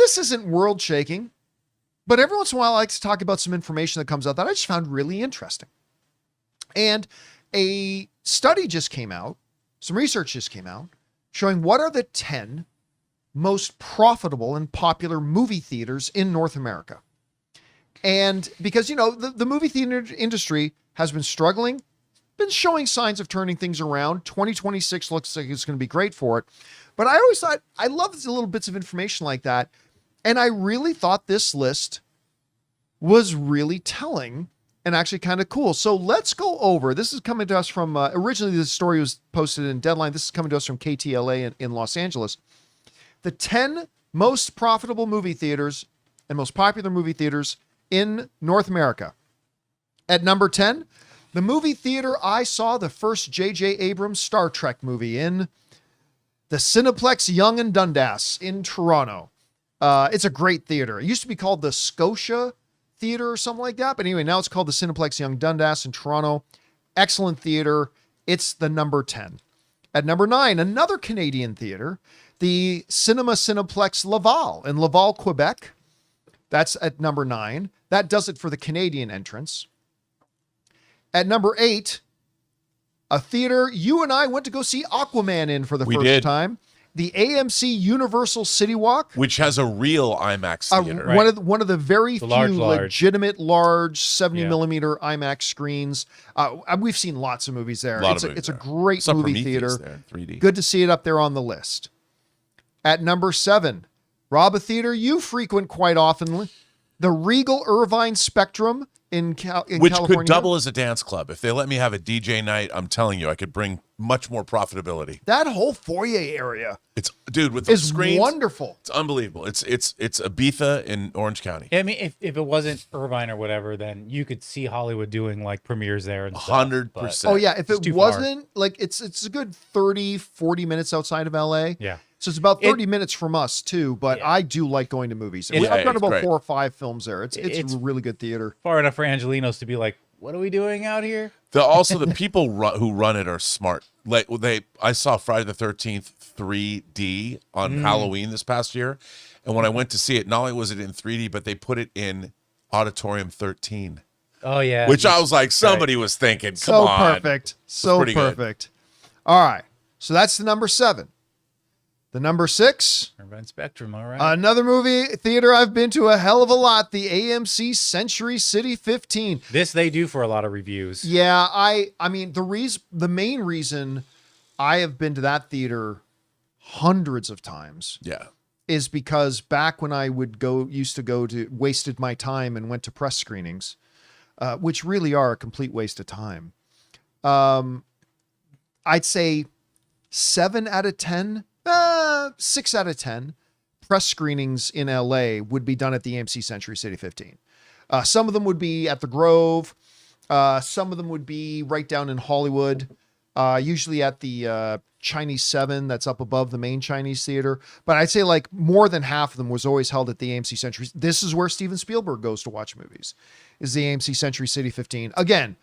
this isn't world shaking, but every once in a while I like to talk about some information that comes out that I just found really interesting. And a study just came out, some research just came out, showing what are the 10 most profitable and popular movie theaters in North America. And because, the movie theater industry has been struggling, been showing signs of turning things around. 2026 looks like it's going to be great for it. But I always thought, I love these little bits of information like that. And I really thought this list was really telling and actually kind of cool. So let's go over. This is coming to us from, originally this story was posted in Deadline. This is coming to us from KTLA in Los Angeles. The 10 most profitable movie theaters and most popular movie theaters in North America. At number 10, the movie theater I saw the first J.J. Abrams Star Trek movie in, the Cineplex Yonge and Dundas in Toronto. It's a great theater. It used to be called the Scotia Theater or something like that. But anyway, now it's called the Cineplex Yonge Dundas in Toronto. Excellent theater. It's the number 10. At number 9, another Canadian theater, the Cineplex Laval in Laval, Quebec. That's at number 9. That does it for the Canadian entrance. At number 8, a theater you and I went to go see Aquaman in for the first time. The AMC Universal City Walk, which has a real IMAX theater. One of the very few legitimate large 70 millimeter IMAX screens. We've seen lots of movies there. It's a great movie theater. There, 3D. Good to see it up there on the list. At number 7, Rob, a theater you frequent quite often, the Regal Irvine Spectrum in California. Which could double as a dance club. If they let me have a DJ night, I'm telling you, I could bring much more profitability. That whole foyer area, with those screens, wonderful. It's unbelievable. It's Ibiza in Orange County. Yeah, I mean, if it wasn't Irvine or whatever, then you could see Hollywood doing like premieres there and 100%. Oh yeah, if it wasn't like it's a good 30, 40 minutes outside of LA. Yeah. So it's about 30 minutes from us too, but I do like going to movies. I've got about 4 or 5 films there. It's a really good theater. Far enough for Angelinos to be like, what are we doing out here? The people who run it are smart. Like I saw Friday the 13th 3D on Halloween this past year, and when I went to see it, not only was it in 3D, but they put it in Auditorium 13. Oh yeah, which I was like, somebody was thinking, come on, perfect, so perfect. All right, so that's the number 7. The number 6, Irvine Spectrum, all right. Another movie theater I've been to a hell of a lot, the AMC Century City 15. This they do for a lot of reviews. Yeah, I mean, the main reason I have been to that theater hundreds of times is because back when I used to go to, wasted my time and went to press screenings, which really are a complete waste of time. I'd say 7 out of 10, 6 out of 10 press screenings in LA would be done at the AMC Century City 15. Some of them would be at the Grove. Some of them would be right down in Hollywood, usually at the Chinese 7 that's up above the main Chinese theater. But I'd say like more than half of them was always held at the AMC Century. This is where Steven Spielberg goes to watch movies, is the AMC Century City 15. Again,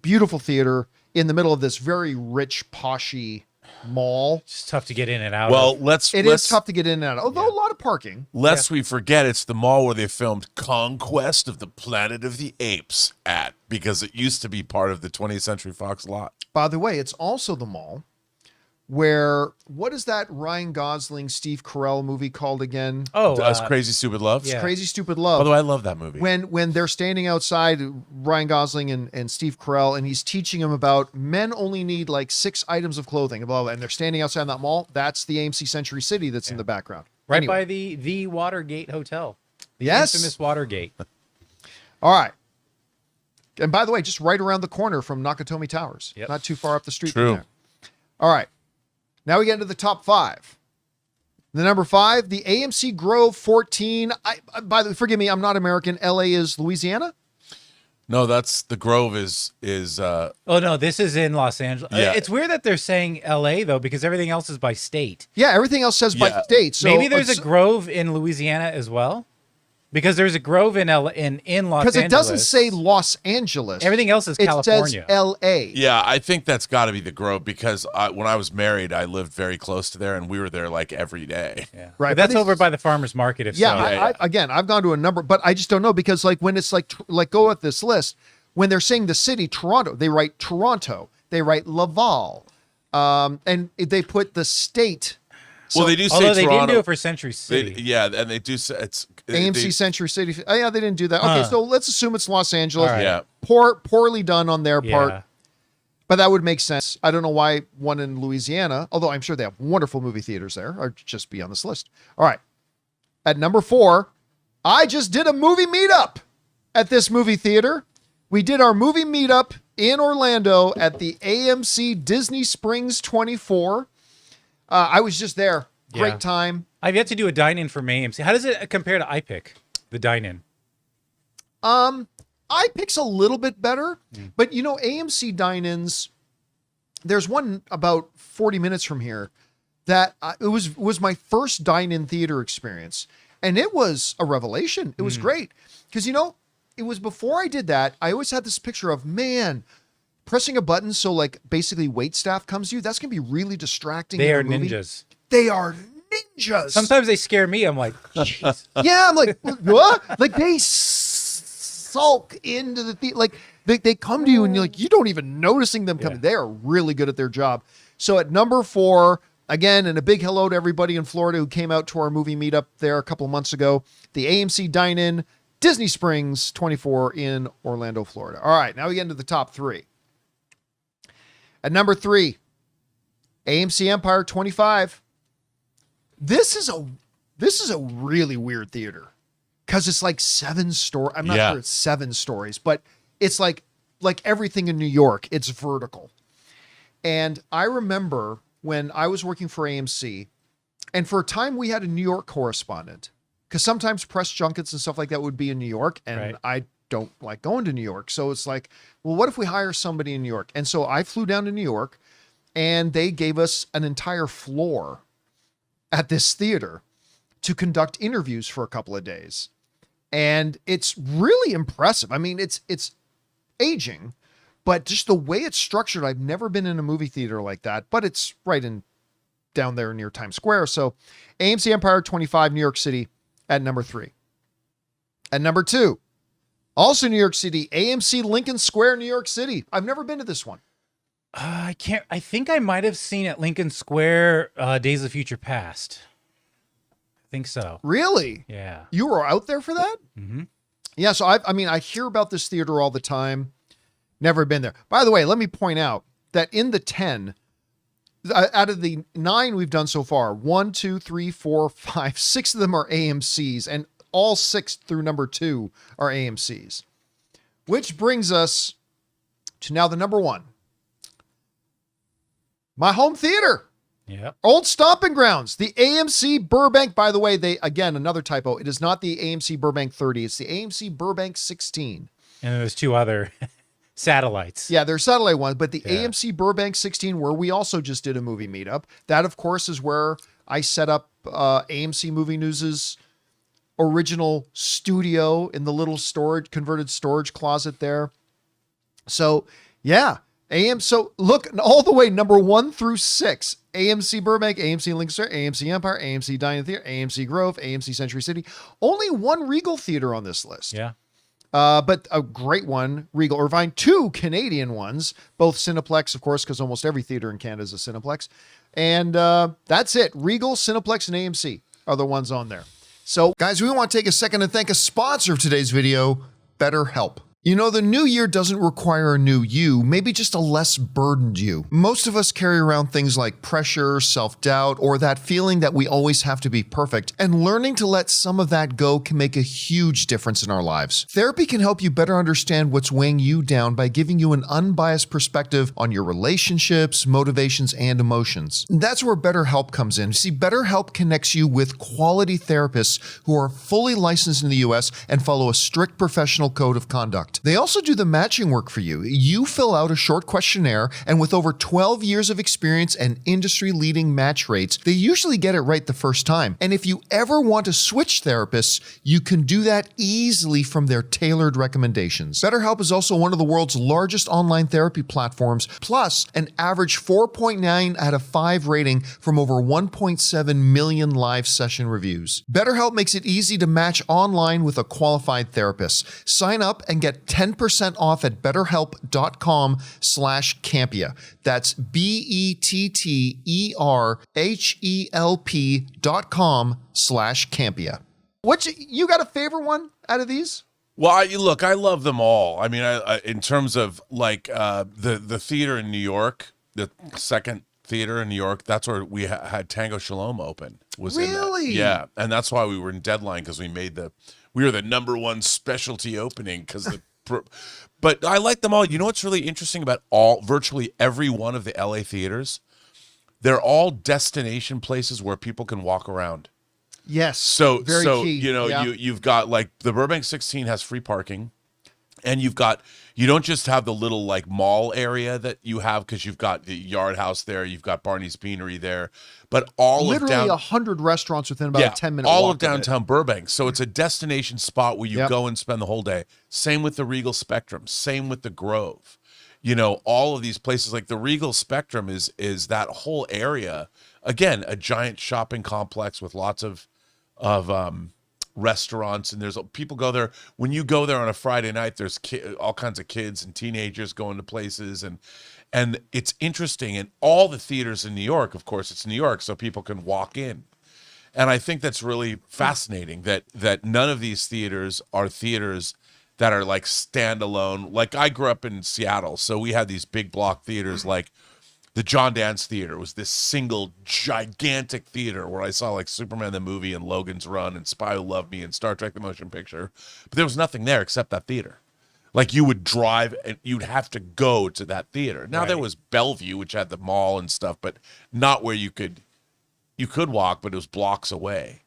beautiful theater in the middle of this very rich, poshy mall. It's tough to get in and out. Well, it is tough to get in and out, although a lot of parking. Lest we forget, it's the mall where they filmed Conquest of the Planet of the Apes at, because it used to be part of the 20th Century Fox lot. By the way, it's also the mall where, what is that Ryan Gosling, Steve Carell movie called again? Oh, Crazy Stupid Love. Yeah. Crazy Stupid Love. Although I love that movie. When they're standing outside, Ryan Gosling and Steve Carell, and he's teaching them about men only need like 6 items of clothing, blah, blah, and they're standing outside that mall. That's the AMC Century City that's in the background. Right by the Watergate Hotel. Yes. Infamous Watergate. All right. And by the way, just right around the corner from Nakatomi Towers. Yep. Not too far up the street True. from there. All right. Now we get into the top 5. The number 5, the AMC Grove 14. By the way, forgive me, I'm not American. LA is Louisiana? No, that's the Grove is Oh no, this is in Los Angeles. Yeah. It's weird that they're saying LA though, because everything else is by state. Yeah, everything else says by state. So maybe there's a Grove in Louisiana as well. Because there's a Grove in Los Angeles. Because it doesn't say Los Angeles. Everything else is it California. says L.A. Yeah, I think that's got to be the Grove because when I was married, I lived very close to there, and we were there like every day. Yeah. Right, But that's but over by the farmer's market. If so. Again, I've gone to a number, but I just don't know because like when it's like go at this list, when they're saying the city, Toronto, they write Toronto, they write Laval, and they put the state. Well, they do say Although they Toronto. didn't do it for Century City. And they do say it's AMC Century City. Oh, yeah, they didn't do that. Okay, so let's assume it's Los Angeles. All right. Yeah. Poorly done on their Yeah. part, but that would make sense. I don't know why one in Louisiana, although I'm sure they have wonderful movie theaters there, or just be on this list. All right. At number 4, I just did a movie meetup at this movie theater. We did our movie meetup in Orlando at the AMC Disney Springs 24. I was just there. Great Yeah. time. I've yet to do a dine-in from AMC. How does it compare to iPick, the dine-in? iPick's a little bit better, but you know, AMC dine-ins, there's one about 40 minutes from here that it was my first dine-in theater experience. And it was a revelation. It was great. Because, you know, it was before I did that, I always had this picture of, man, pressing a button so like basically wait staff comes to you, that's going to be really distracting. They in are a movie. ninjas. They are ninjas. Sometimes they scare me. I'm like, jeez. Yeah, I'm like, what? Like they sulk into the theater. Like they come to you and you're like, you don't even noticing them coming. Yeah. They are really good at their job. So at number 4, again, and a big hello to everybody in Florida who came out to our movie meetup there a couple of months ago, the AMC Dine-In Disney Springs 24 in Orlando, Florida. All right, now we get into the top 3. At number 3, AMC Empire 25. This is a really weird theater because it's like 7 stories. I'm not sure it's 7 stories, but it's like everything in New York. It's vertical. And I remember when I was working for AMC, and for a time we had a New York correspondent because sometimes press junkets and stuff like that would be in New York, and Right. I don't like going to New York. So it's like, well, what if we hire somebody in New York? And so I flew down to New York, and they gave us an entire floor at this theater to conduct interviews for a couple of days. And it's really impressive. I mean, it's aging, but just the way it's structured, I've never been in a movie theater like that, but it's right in down there near Times Square. So AMC Empire 25, New York City at number 3. At number 2, also New York City, AMC Lincoln Square, New York City. I've never been to this one. I think I might have seen at Lincoln Square Days of Future Past. I think so. Really? Yeah. You were out there for that? Mm-hmm. Yeah. So I hear about this theater all the time. Never been there. By the way, let me point out that in the 10, out of the 9 we've done so far, 1, 2, 3, 4, 5, 6 of them are AMCs, and all 6 through number 2 are AMCs. Which brings us to now the number 1. My home theater. Yep. Old Stomping Grounds, the AMC Burbank. By the way, again, another typo. It is not the AMC Burbank 30. It's the AMC Burbank 16. And there's 2 other satellites. Yeah, they're satellite ones, but the Yeah. AMC Burbank 16, where we also just did a movie meetup, that of course is where I set up AMC Movie News's original studio in the little converted storage closet there. So yeah, so look all the way number 1 through 6, AMC Burbank, AMC Lincoln Square, AMC Empire, AMC Dine-In Theater, AMC Grove, AMC Century City. Only 1 Regal theater on this list. Yeah. But a great one, Regal Irvine, 2 Canadian ones, both Cineplex, of course, because almost every theater in Canada is a Cineplex. And that's it. Regal, Cineplex, and AMC are the ones on there. So, guys, we want to take a second to thank a sponsor of today's video, BetterHelp. You know, the new year doesn't require a new you, maybe just a less burdened you. Most of us carry around things like pressure, self-doubt, or that feeling that we always have to be perfect, and learning to let some of that go can make a huge difference in our lives. Therapy can help you better understand what's weighing you down by giving you an unbiased perspective on your relationships, motivations, and emotions. That's where BetterHelp comes in. See, BetterHelp connects you with quality therapists who are fully licensed in the US and follow a strict professional code of conduct. not. They also do the matching work for you. You fill out a short questionnaire, and with over 12 years of experience and industry-leading match rates, they usually get it right the first time. And if you ever want to switch therapists, you can do that easily from their tailored recommendations. BetterHelp is also one of the world's largest online therapy platforms, plus an average 4.9 out of 5 rating from over 1.7 million live session reviews. BetterHelp makes it easy to match online with a qualified therapist. Sign up and get 10% off at betterhelp.com/Campea. That's BETTERHELP.com/Campea. You got a favorite one out of these? Well, I love them all. I mean, I in terms of like the theater in New York, the second theater in New York, that's where we had Tango Shalom open. Really? Yeah, and that's why we were in deadline, because we were the #1 specialty opening but I like them all. You know what's really interesting about virtually every one of the LA theaters? They're all destination places where people can walk around. Yes. So very key. You've got like the Burbank 16 has free parking, and you don't just have the little like mall area that you have, because you've got the Yard House there, you've got Barney's Beanery there, but literally 100 restaurants within about a 10-minute all walk of downtown Burbank. So it's a destination spot where you go and spend the whole day. Same with the Regal Spectrum, same with the Grove. All of these places, like the Regal Spectrum is that whole area, again, a giant shopping complex with lots of restaurants, and there's people go there. When you go there on a Friday night, there's all kinds of kids and teenagers going to places, and it's interesting. And all the theaters in New York, of course, it's New York, so people can walk in. And I think that's really fascinating that none of these theaters are theaters that are like standalone. Like I grew up in Seattle, so we had these big block theaters like the John Dance Theater was this single gigantic theater where I saw like Superman the movie and Logan's Run and Spy Who Loved Me and Star Trek the Motion Picture. But there was nothing there except that theater. Like you would drive and you'd have to go to that theater. Now there was Bellevue, which had the mall and stuff, but not where you could walk, but it was blocks away.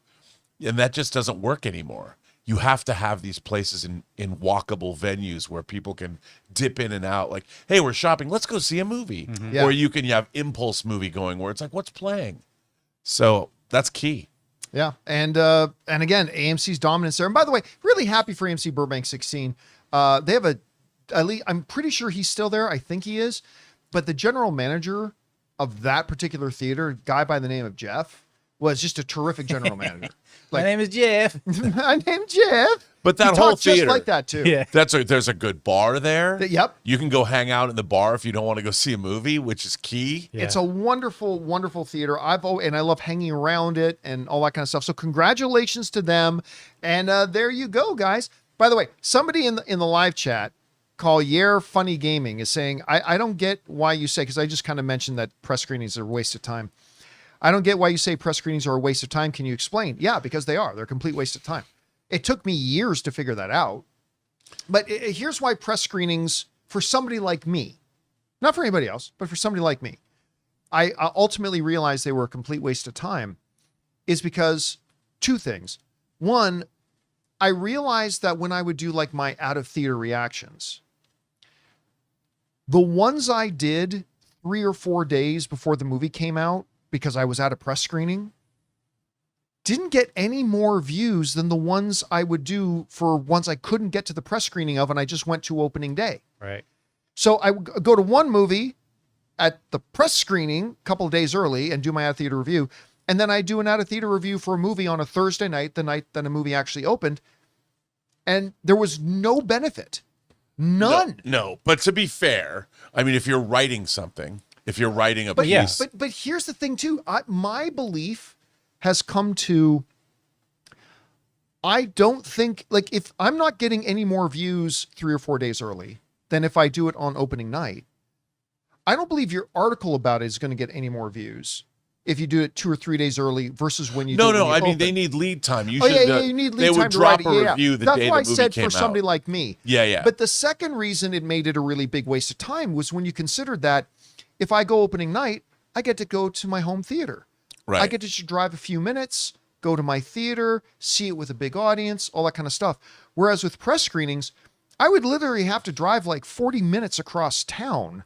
And that just doesn't work anymore. You have to have these places in walkable venues where people can dip in and out. Like, hey, we're shopping. Let's go see a movie. Mm-hmm. Yeah. Or you have impulse movie going where it's like, what's playing? So that's key. Yeah. And again, AMC's dominance there. And by the way, really happy for AMC Burbank 16. They have I'm pretty sure he's still there. I think he is. But the general manager of that particular theater, a guy by the name of Jeff, was just a terrific general manager. My name is Jeff. My name's Jeff. But that whole theater, just like that too. Yeah. There's a good bar there. Yep. You can go hang out in the bar if you don't want to go see a movie, which is key. Yeah. It's a wonderful, wonderful theater. And I love hanging around it and all that kind of stuff. So congratulations to them. And there you go, guys. By the way, somebody in the live chat, call Yer Funny Gaming, is saying, I don't get why you say, because I just kind of mentioned that press screenings are a waste of time. I don't get why you say press screenings are a waste of time. Can you explain? Yeah, because they are. They're a complete waste of time. It took me years to figure that out. But here's why press screenings, for somebody like me, not for anybody else, but for somebody like me, I ultimately realized they were a complete waste of time, is because two things. One, I realized that when I would do like my out of theater reactions, the ones I did 3 or 4 days before the movie came out, because I was at a press screening, didn't get any more views than the ones I would do for ones I couldn't get to the press screening of, and I just went to opening day. Right. So I would go to one movie at the press screening a couple of days early and do my out-of-theater review, and then I do an out-of-theater review for a movie on a Thursday night, the night that a movie actually opened, and there was no benefit. None. No, but to be fair, I mean, if you're writing something, if you're writing a piece. But here's the thing too. My belief has come to, I don't think, like, if I'm not getting any more views 3 or 4 days early than if I do it on opening night, I don't believe your article about it is going to get any more views if you do it 2 or 3 days early versus when you do it. No, I mean, they need lead time. You need lead time. They would drop a review the day the movie came out. That's why I said for somebody like me. Yeah. But the second reason it made it a really big waste of time was when you considered that if I go opening night, I get to go to my home theater. Right. I get to just drive a few minutes, go to my theater, see it with a big audience, all that kind of stuff. Whereas with press screenings, I would literally have to drive like 40 minutes across town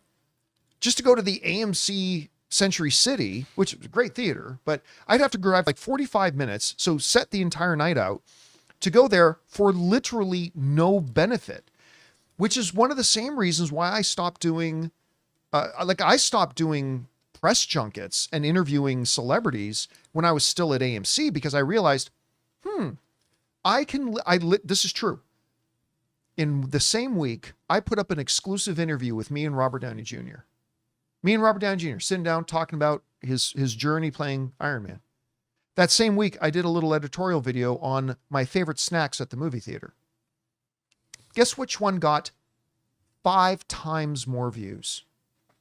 just to go to the AMC Century City, which is a great theater, but I'd have to drive like 45 minutes. So set the entire night out to go there for literally no benefit, which is one of the same reasons why I stopped doing, I stopped doing press junkets and interviewing celebrities when I was still at AMC, because I realized, this is true. In the same week, I put up an exclusive interview with me and Robert Downey Jr. Me and Robert Downey Jr. sitting down talking about his journey playing Iron Man. That same week, I did a little editorial video on my favorite snacks at the movie theater. Guess which one got 5 times more views?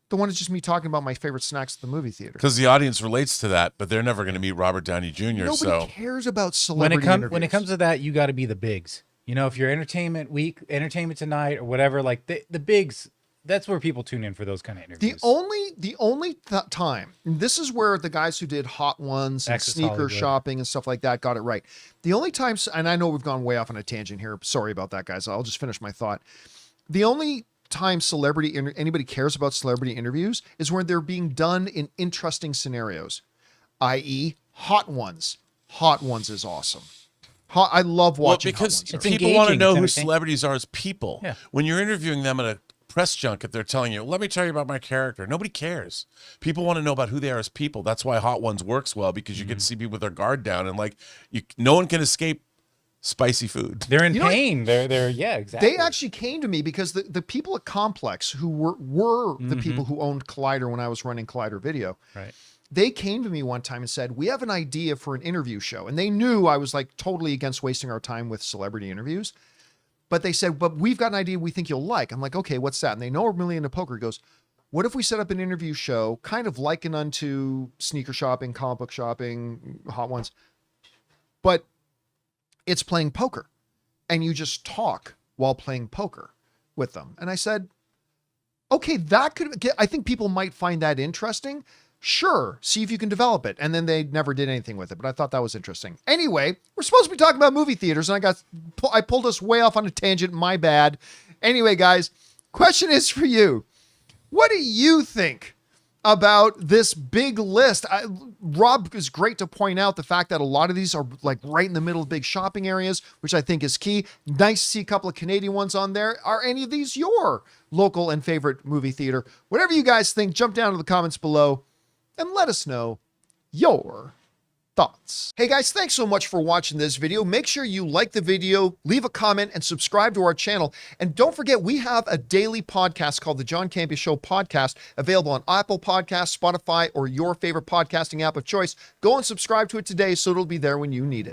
The one is just me talking about my favorite snacks at the movie theater. Because the audience relates to that, but they're never going to meet Robert Downey Jr. Nobody cares about celebrity interviews. When it comes to that, you got to be the bigs. You know, if you're Entertainment Week, Entertainment Tonight, or whatever, like the bigs, that's where people tune in for those kind of interviews. The only time, and this is where the guys who did Hot Ones and Access sneaker Hollywood. shopping and stuff like that got it right. The only time, and I know we've gone way off on a tangent here. Sorry about that, guys. I'll just finish my thought. The only time anybody cares about celebrity interviews is when they're being done in interesting scenarios, i.e. Hot Ones. Hot Ones is awesome. I love watching Hot because Ones. people want to engaging. know It's who entertaining. celebrities are as people. Yeah. When you're interviewing them at a press junket, they're telling you, let me tell you about my character. Nobody cares. People want to know about who they are as people. That's why Hot Ones works well, because you get to see people with their guard down, and like no one can escape spicy food. They're in You know what? pain. They're yeah, exactly. They actually came to me because the people at Complex, who were the people who owned Collider when I was running Collider Video, right. they came to me one time and said, we have an idea for an interview show. And they knew I was like totally against wasting our time with celebrity interviews. But they said, but we've got an idea we think you'll like. I'm like, okay, what's that? And they know we're really into poker. He goes, what if we set up an interview show, kind of likened unto sneaker shopping, comic book shopping, Hot Ones, but it's playing poker, and you just talk while playing poker with them. And I said, okay, I think people might find that interesting. Sure, see if you can develop it. And then they never did anything with it, but I thought that was interesting. Anyway, we're supposed to be talking about movie theaters, and I pulled us way off on a tangent. My bad. Anyway, guys, question is for you. What do you think about this big list? Rob is great to point out the fact that a lot of these are like right in the middle of big shopping areas, which I think is key. Nice to see a couple of Canadian ones on there. Are any of these your local and favorite movie theater? Whatever you guys think, jump down to the comments below and let us know your thoughts. Hey guys, thanks so much for watching this video. Make sure you like the video, leave a comment, and subscribe to our channel. And don't forget, we have a daily podcast called the John Campea Show podcast, available on Apple Podcasts, Spotify, or your favorite podcasting app of choice. Go and subscribe to it today so it'll be there when you need it.